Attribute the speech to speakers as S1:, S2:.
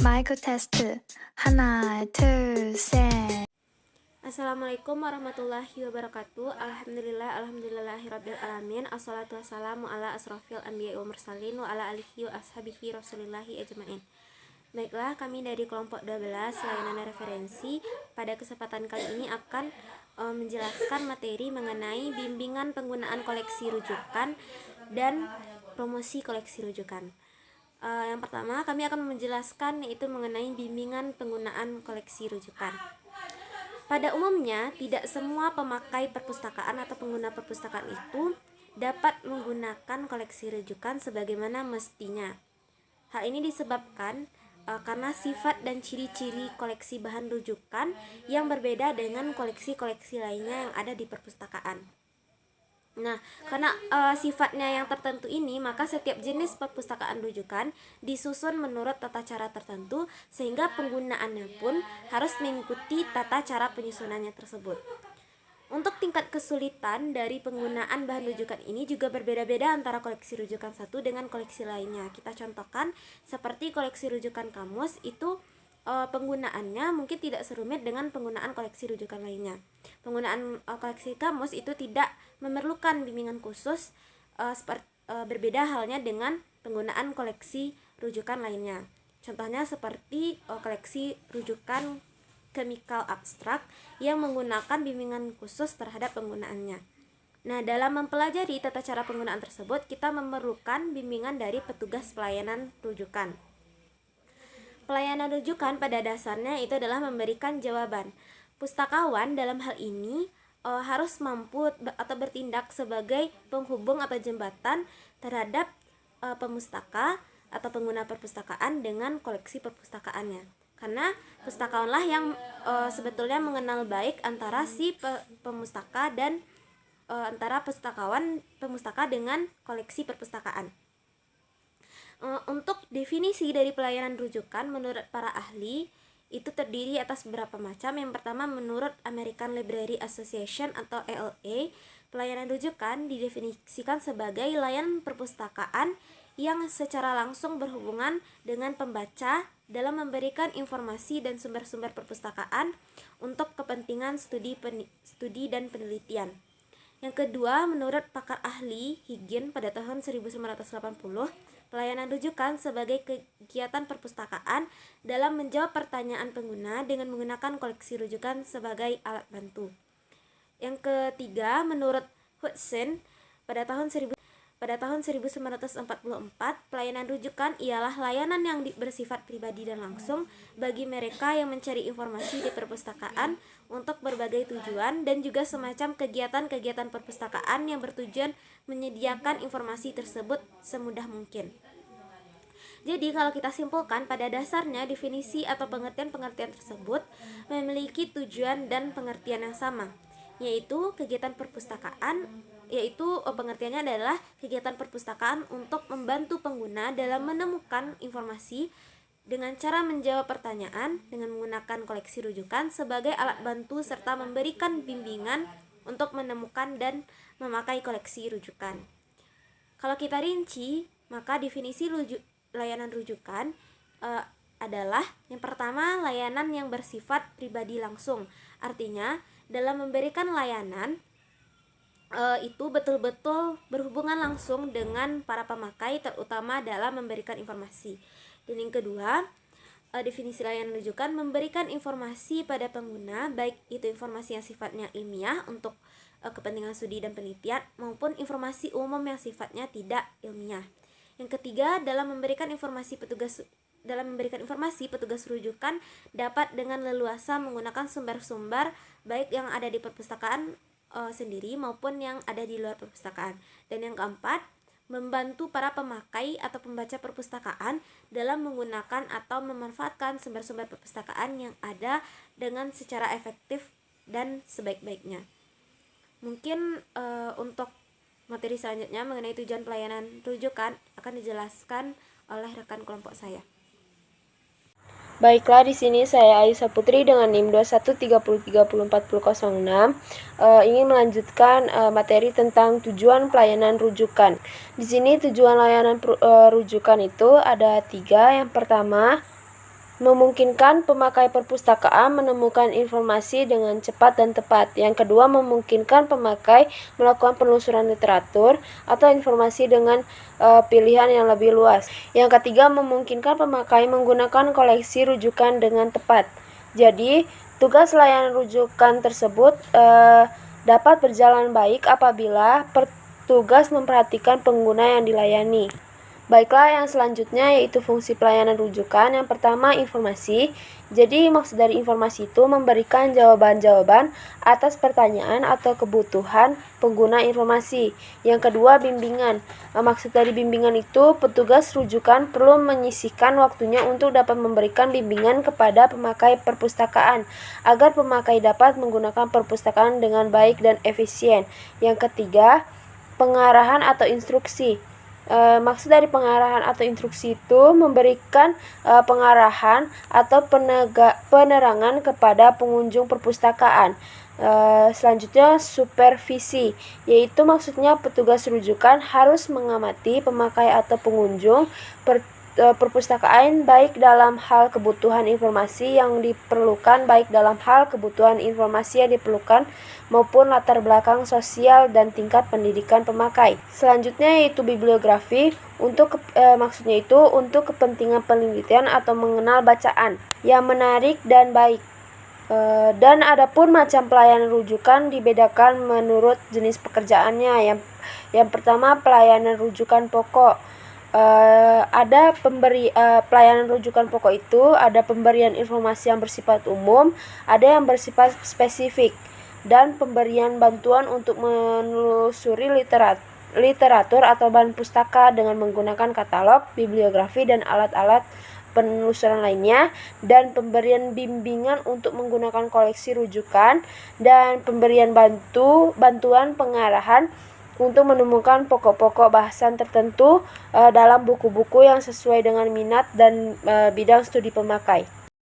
S1: 마이크 테스트 하나 둘셋
S2: Assalamualaikum warahmatullahi wabarakatuh. Alhamdulillahirabbil alamin. Assalatu wassalamu ala asrofil anbiya'i wal mursalin wa ala alihi wa ashabihi rasulillahi ajmain. Baiklah, kami dari kelompok 12 layanan referensi pada kesempatan kali ini akan menjelaskan materi mengenai bimbingan penggunaan koleksi rujukan dan promosi koleksi rujukan. Yang pertama kami akan menjelaskan yaitu mengenai bimbingan penggunaan koleksi rujukan. Pada umumnya, tidak semua pemakai perpustakaan atau pengguna perpustakaan itu dapat menggunakan koleksi rujukan sebagaimana mestinya. Hal ini disebabkan karena sifat dan ciri-ciri koleksi bahan rujukan yang berbeda dengan koleksi-koleksi lainnya yang ada di perpustakaan. Nah, karena sifatnya yang tertentu ini, maka setiap jenis perpustakaan rujukan disusun menurut tata cara tertentu, sehingga penggunaannya pun harus mengikuti tata cara penyusunannya tersebut. Untuk tingkat kesulitan dari penggunaan bahan rujukan ini juga berbeda-beda antara koleksi rujukan satu dengan koleksi lainnya. Kita contohkan seperti koleksi rujukan kamus itu penggunaannya mungkin tidak serumit dengan penggunaan koleksi rujukan lainnya. Penggunaan koleksi kamus itu tidak memerlukan bimbingan khusus, berbeda halnya dengan penggunaan koleksi rujukan lainnya. Contohnya seperti koleksi rujukan chemical abstrak yang menggunakan bimbingan khusus terhadap penggunaannya. Nah, dalam mempelajari tata cara penggunaan tersebut, kita memerlukan bimbingan dari petugas pelayanan rujukan. Pelayanan rujukan pada dasarnya itu adalah memberikan jawaban. Pustakawan dalam hal ini harus mampu atau bertindak sebagai penghubung atau jembatan terhadap pemustaka atau pengguna perpustakaan dengan koleksi perpustakaannya. Karena pustakawanlah yang sebetulnya mengenal baik antara si pemustaka dan antara pemustaka dengan koleksi perpustakaan. Untuk definisi dari pelayanan rujukan menurut para ahli itu terdiri atas beberapa macam. Yang pertama, menurut American Library Association atau ALA, pelayanan rujukan didefinisikan sebagai layanan perpustakaan yang secara langsung berhubungan dengan pembaca dalam memberikan informasi dan sumber-sumber perpustakaan untuk kepentingan studi dan penelitian. Yang kedua, menurut pakar ahli Higgin pada tahun 1980, pelayanan rujukan sebagai kegiatan perpustakaan dalam menjawab pertanyaan pengguna dengan menggunakan koleksi rujukan sebagai alat bantu. Yang ketiga, menurut Hudson pada tahun 1944, pelayanan rujukan ialah layanan yang bersifat pribadi dan langsung bagi mereka yang mencari informasi di perpustakaan untuk berbagai tujuan, dan juga semacam kegiatan-kegiatan perpustakaan yang bertujuan menyediakan informasi tersebut semudah mungkin. Jadi kalau kita simpulkan, pada dasarnya definisi atau pengertian-pengertian tersebut memiliki tujuan dan pengertian yang sama, yaitu kegiatan perpustakaan, pengertiannya adalah kegiatan perpustakaan untuk membantu pengguna dalam menemukan informasi dengan cara menjawab pertanyaan dengan menggunakan koleksi rujukan sebagai alat bantu serta memberikan bimbingan untuk menemukan dan memakai koleksi rujukan. Kalau kita rinci, maka definisi layanan rujukan adalah yang pertama, layanan yang bersifat pribadi langsung. Artinya, dalam memberikan layanan itu betul-betul berhubungan langsung dengan para pemakai, terutama dalam memberikan informasi. Dan yang kedua, definisi layanan rujukan memberikan informasi pada pengguna, baik itu informasi yang sifatnya ilmiah untuk kepentingan studi dan penelitian, maupun informasi umum yang sifatnya tidak ilmiah. Yang ketiga, dalam memberikan informasi petugas rujukan dapat dengan leluasa menggunakan sumber-sumber baik yang ada di perpustakaan sendiri maupun yang ada di luar perpustakaan. Dan yang keempat, membantu para pemakai atau pembaca perpustakaan dalam menggunakan atau memanfaatkan sumber-sumber perpustakaan yang ada dengan secara efektif dan sebaik-baiknya. Mungkin untuk materi selanjutnya mengenai tujuan pelayanan rujukan akan dijelaskan oleh rekan kelompok saya. Baiklah, di sini saya Ayusa Putri dengan NIM 2130304006 ingin melanjutkan materi tentang tujuan pelayanan rujukan. Di sini tujuan layanan rujukan itu ada 3. Yang pertama, memungkinkan pemakai perpustakaan menemukan informasi dengan cepat dan tepat. Yang kedua, memungkinkan pemakai melakukan penelusuran literatur atau informasi dengan pilihan yang lebih luas. Yang ketiga, memungkinkan pemakai menggunakan koleksi rujukan dengan tepat. Jadi, tugas layanan rujukan tersebut dapat berjalan baik apabila petugas memperhatikan pengguna yang dilayani. Baiklah, yang selanjutnya yaitu fungsi pelayanan rujukan. Yang pertama, informasi. Jadi, maksud dari informasi itu memberikan jawaban-jawaban atas pertanyaan atau kebutuhan pengguna informasi. Yang kedua, bimbingan. Maksud dari bimbingan itu, petugas rujukan perlu menyisihkan waktunya untuk dapat memberikan bimbingan kepada pemakai perpustakaan, agar pemakai dapat menggunakan perpustakaan dengan baik dan efisien. Yang ketiga, pengarahan atau instruksi. Maksud dari pengarahan atau instruksi itu memberikan pengarahan atau penerangan kepada pengunjung perpustakaan. Selanjutnya, supervisi, yaitu maksudnya petugas rujukan harus mengamati pemakai atau pengunjung perpustakaan baik dalam hal kebutuhan informasi yang diperlukan maupun latar belakang sosial dan tingkat pendidikan pemakai. Selanjutnya yaitu bibliografi, maksudnya itu untuk kepentingan penelitian atau mengenal bacaan yang menarik dan baik. Dan adapun macam pelayanan rujukan dibedakan menurut jenis pekerjaannya. Yang pertama, pelayanan rujukan pokok. Pelayanan rujukan pokok itu ada pemberian informasi yang bersifat umum, ada yang bersifat spesifik, dan pemberian bantuan untuk menelusuri literatur atau bahan pustaka dengan menggunakan katalog, bibliografi, dan alat-alat penelusuran lainnya, dan pemberian bimbingan untuk menggunakan koleksi rujukan, dan pemberian bantuan pengarahan untuk menemukan pokok-pokok bahasan tertentu dalam buku-buku yang sesuai dengan minat dan bidang studi pemakai.